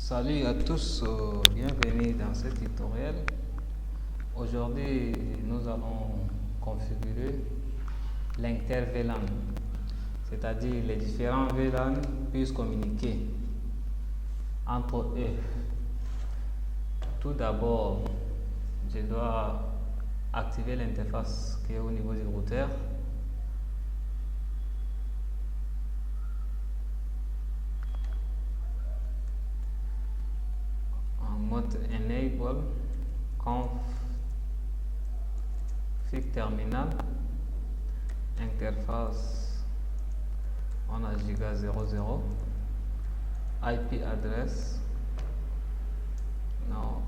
Salut à tous, bienvenue dans ce tutoriel. Aujourd'hui, nous allons configurer l'inter-VLAN, c'est-à-dire les différents VLAN puissent communiquer entre eux. Tout d'abord, je dois activer l'interface qui est au niveau du routeur. Mode enable config terminal interface, on a giga 00 IP address no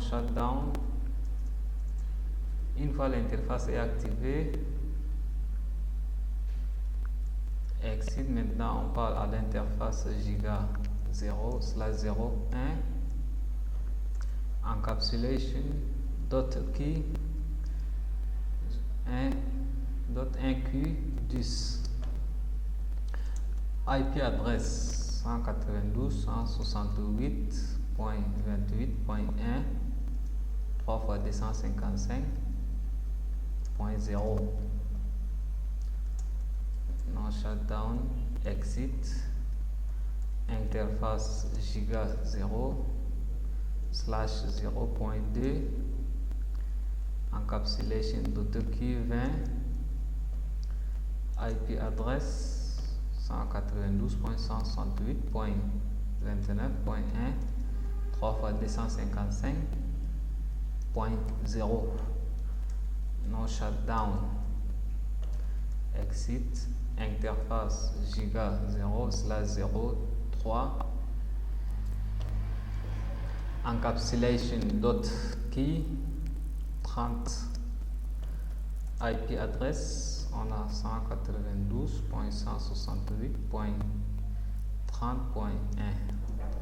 shutdown. Une fois l'interface est activée, exit. Maintenant on parle à l'interface giga 0/01 encapsulation .key 1.1q10 IP adresse 192.168.28.1 3 fois 255.0. No shutdown, exit, interface giga 0/0.2 encapsulation .key 20 IP adresse 192.168.29.1 3 fois 255.0. No shutdown, exit, interface giga 0/03 encapsulation.key 30 IP adresse, on a 192.168.30.1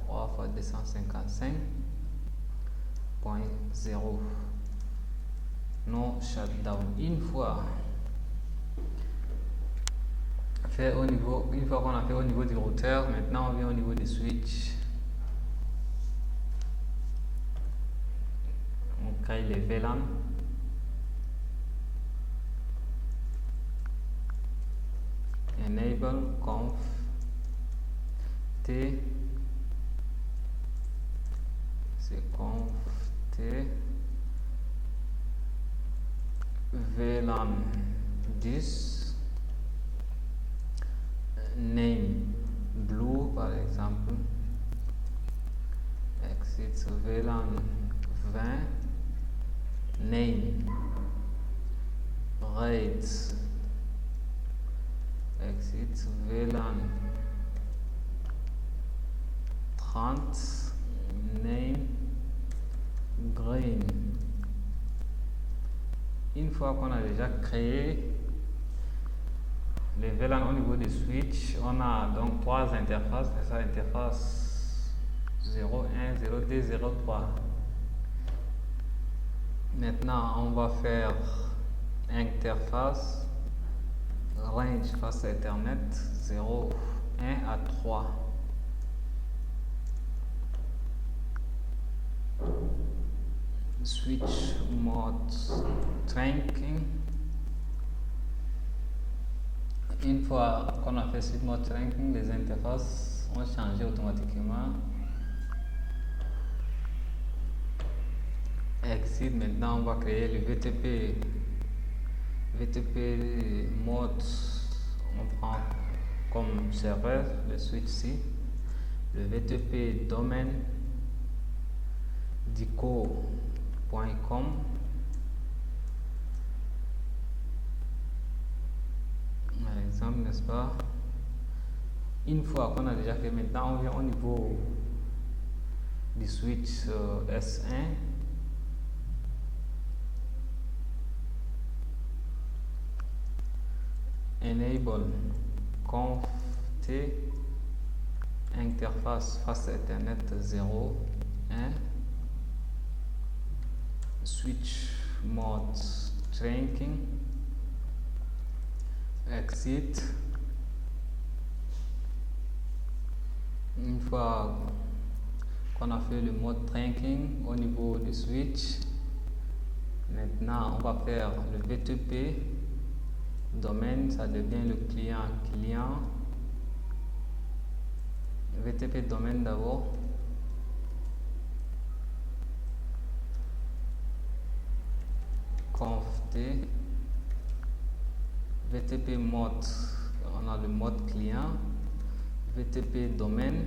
3 fois 255.0. No shutdown. Une fois qu'on a fait au niveau du routeur, maintenant on vient au niveau des switches. On crée les VLAN. Enable conf t, c'est conf t VLAN 10 name blue par exemple, exit VLAN 20 name rate, exit VLAN 30 name green. Une fois qu'on a déjà créé les VLAN au niveau des switches, on a donc trois interfaces, c'est ça, interface 01, 02, 03. Maintenant on va faire interface range face Ethernet 0, 1 à 3. Switch mode trunking. Une fois qu'on a fait switch mode trunking, les interfaces ont changé automatiquement. Exit. Maintenant on va créer le VTP mode. On prend comme serveur le switch ci, le VTP domaine dico.com. par exemple, n'est-ce pas? Une fois qu'on a déjà fait, maintenant on vient au niveau du switch S1. Enable conf t interface face Ethernet 0, 1 switch mode trunking, exit. Une fois qu'on a fait le mode tracking au niveau du switch. Maintenant, on va faire le VTP domaine, ça devient le client. VTP domaine d'abord. Conft VTP mode, on a le mode client. VTP domaine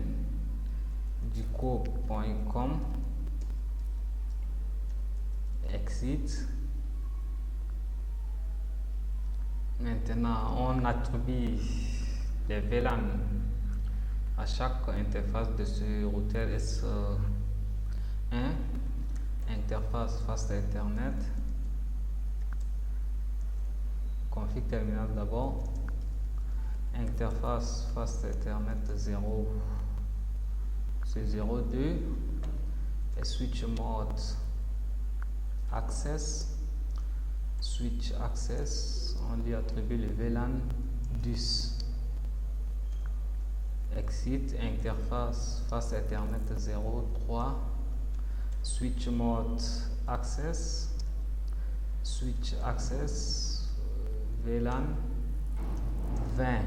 duco.com. Exit. Maintenant, on attribue les VLAN à chaque interface de ce routeur S1. Interface Fast Ethernet. Config terminal d'abord. Interface Fast Ethernet 0, c'est 02. Et switch mode access. Switch access, on lui attribue le VLAN 10. Exit, interface Fast Ethernet 03. Switch mode access. Switch access, VLAN 20.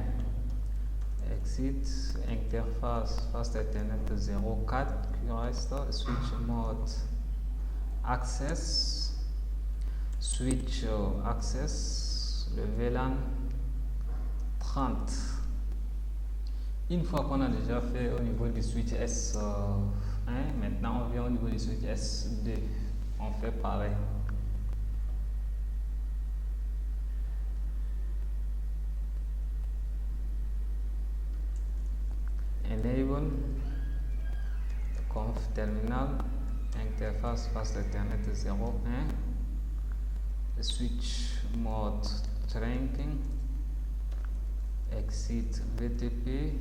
Exit, interface Fast Ethernet 04 qui reste. Switch mode access. Switch access, le VLAN 30. Une fois qu'on a déjà fait au niveau du switch S1, maintenant on vient au niveau du switch S2. On fait pareil. Enable, conf terminal, interface Fast Ethernet 01. Switch mode tracking. Exit VTP.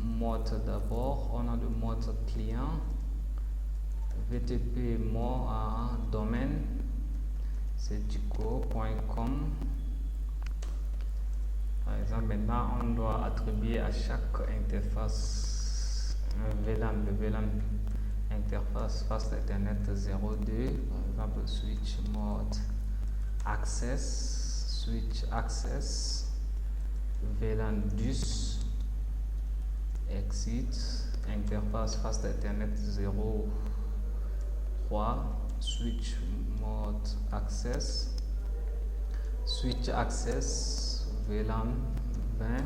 Mode d'abord, on a le mode client. VTP mot à domaine, c'est duco.com. Par exemple, maintenant on doit attribuer à chaque interface un VLAN, le VLAN interface Fast Ethernet 02, par exemple switch mode access, switch access, VLAN 10, exit, interface Fast Ethernet 03, switch mode access, switch access, VLAN 20,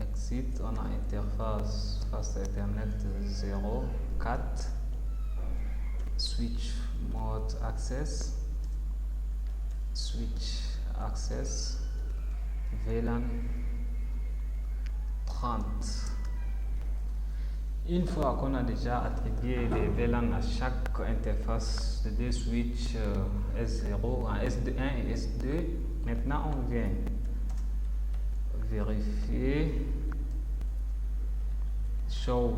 exit, on a interface Fast Ethernet 04, switch mode access, switch access, VLAN 30. Une fois qu'on a déjà attribué les VLAN à chaque interface de deux switches S0, S1 et S2, maintenant on vient vérifier show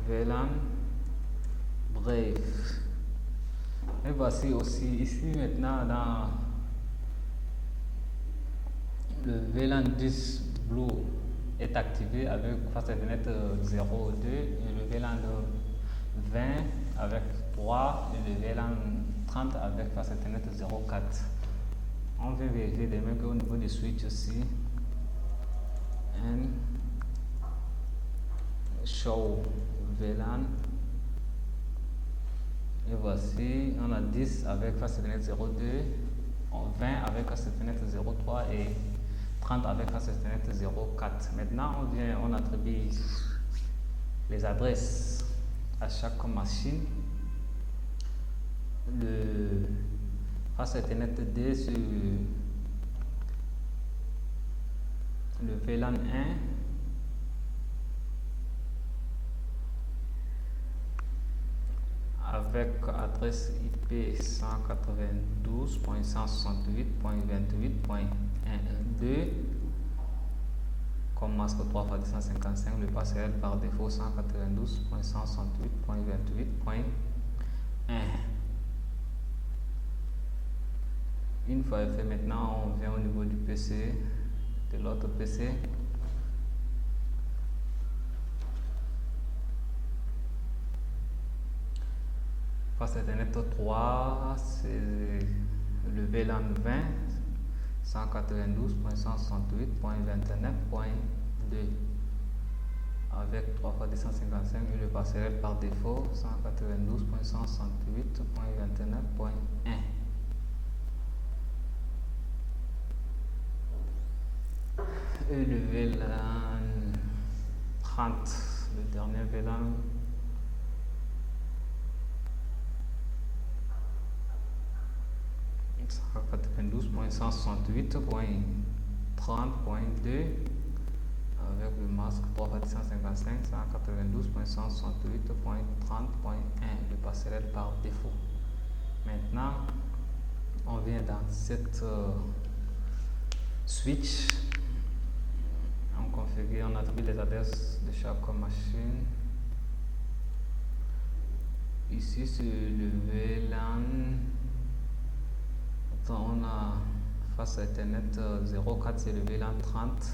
VLAN bref. Et voici aussi ici maintenant dans le VLAN 10 Blue est activé avec Fast Ethernet 02 et le VLAN 20 avec 3 et le VLAN 30 avec Fast Ethernet 04. On vient vérifier de même qu'au niveau des switches aussi. And show VLAN. Et voici, on a 10 avec Fast Ethernet 02, 20 avec Fast Ethernet 03 et 30 avec Fast Ethernet 04. Maintenant, on attribue les adresses à chaque machine. Le Fast Ethernet 2 sur le VLAN 1. Avec adresse IP 192.168.28.12 comme masque 3 x 255, le passerelle par défaut 192.168.28.1. Une fois fait, maintenant on vient au niveau du PC, de l'autre PC. face Ethernet 3, c'est le VLAN 20 192.168.29.2 avec 3 fois 255 et le passerelle par défaut 192.168.29.1. Et le VLAN 30, le dernier VLAN, « 192.168.30.2 avec le masque 3 fois 255, 192.168.30.1, le passerelle par défaut. Maintenant, on vient dans cette switch. On configure, on attribue les adresses de chaque machine. Ici, c'est le VLAN. On a face à Ethernet 04, c'est le VLAN 30.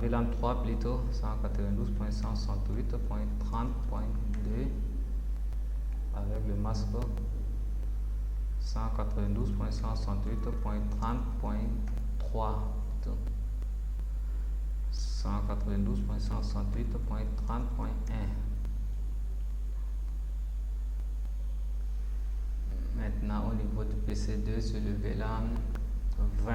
VLAN 3 plutôt, 192.168.30.2 avec le masque 192.168.30.3. 192.168.30.1. Maintenant, au niveau du PC2, c'est le VLAN 20.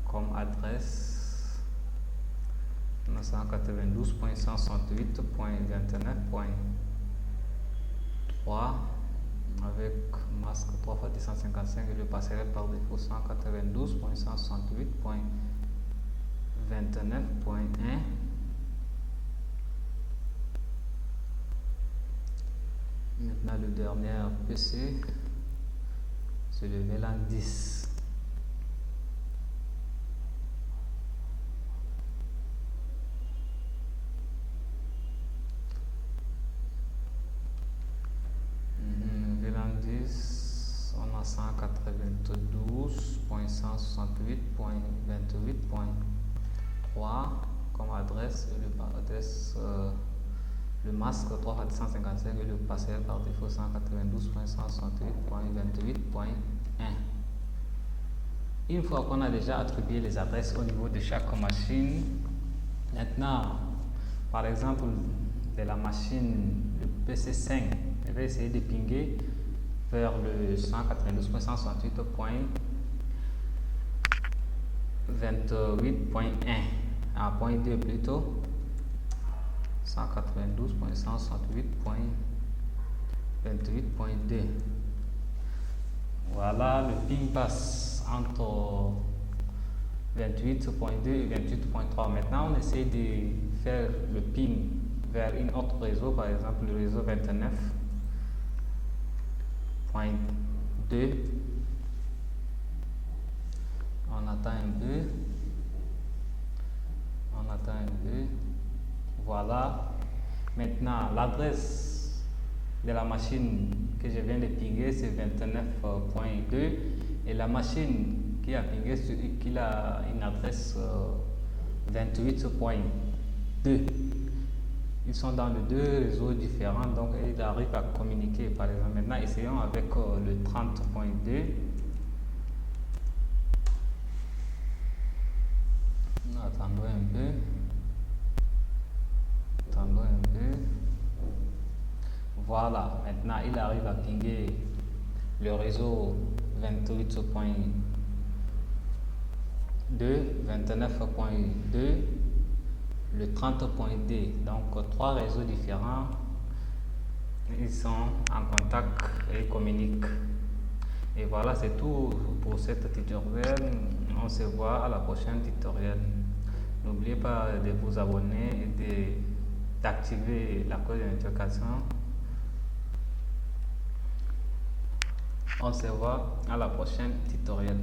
Comme adresse 192.168.29.3 avec masque 3 fois 255 et le passerelle par défaut 192.168.29.1. Maintenant, le dernier PC, c'est le VLAN 10. VLAN 10, on a 192.168.28.3 comme adresse et le masque 3 fois 255 et le passerelle par défaut 192.168.28.1. Une fois qu'on a déjà attribué les adresses au niveau de chaque machine, maintenant, par exemple, de la machine, le PC5, je vais essayer de pinguer vers le 192.168.28.1, à point 2 plutôt. 192.168.28.2. Voilà, le ping passe entre 28.2 et 28.3. Maintenant, on essaie de faire le ping vers une autre réseau, par exemple le réseau 29.2. On attend un peu. Voilà. Maintenant, l'adresse de la machine que je viens de pinguer, c'est 29.2 et la machine qui a pingé, qui a une adresse 28.2. Ils sont dans les deux réseaux différents, donc ils arrivent à communiquer. Par exemple, maintenant, essayons avec le 30.2. Attendons un peu. Voilà, maintenant il arrive à pinguer le réseau 28.2, 29.2, le 30.2. Donc 3 réseaux différents. Ils sont en contact et communiquent. Et voilà, c'est tout pour cette tutoriel. On se voit à la prochaine tutoriel. N'oubliez pas de vous abonner et d'activer la cloche de notification. On se voit à la prochaine tutoriel.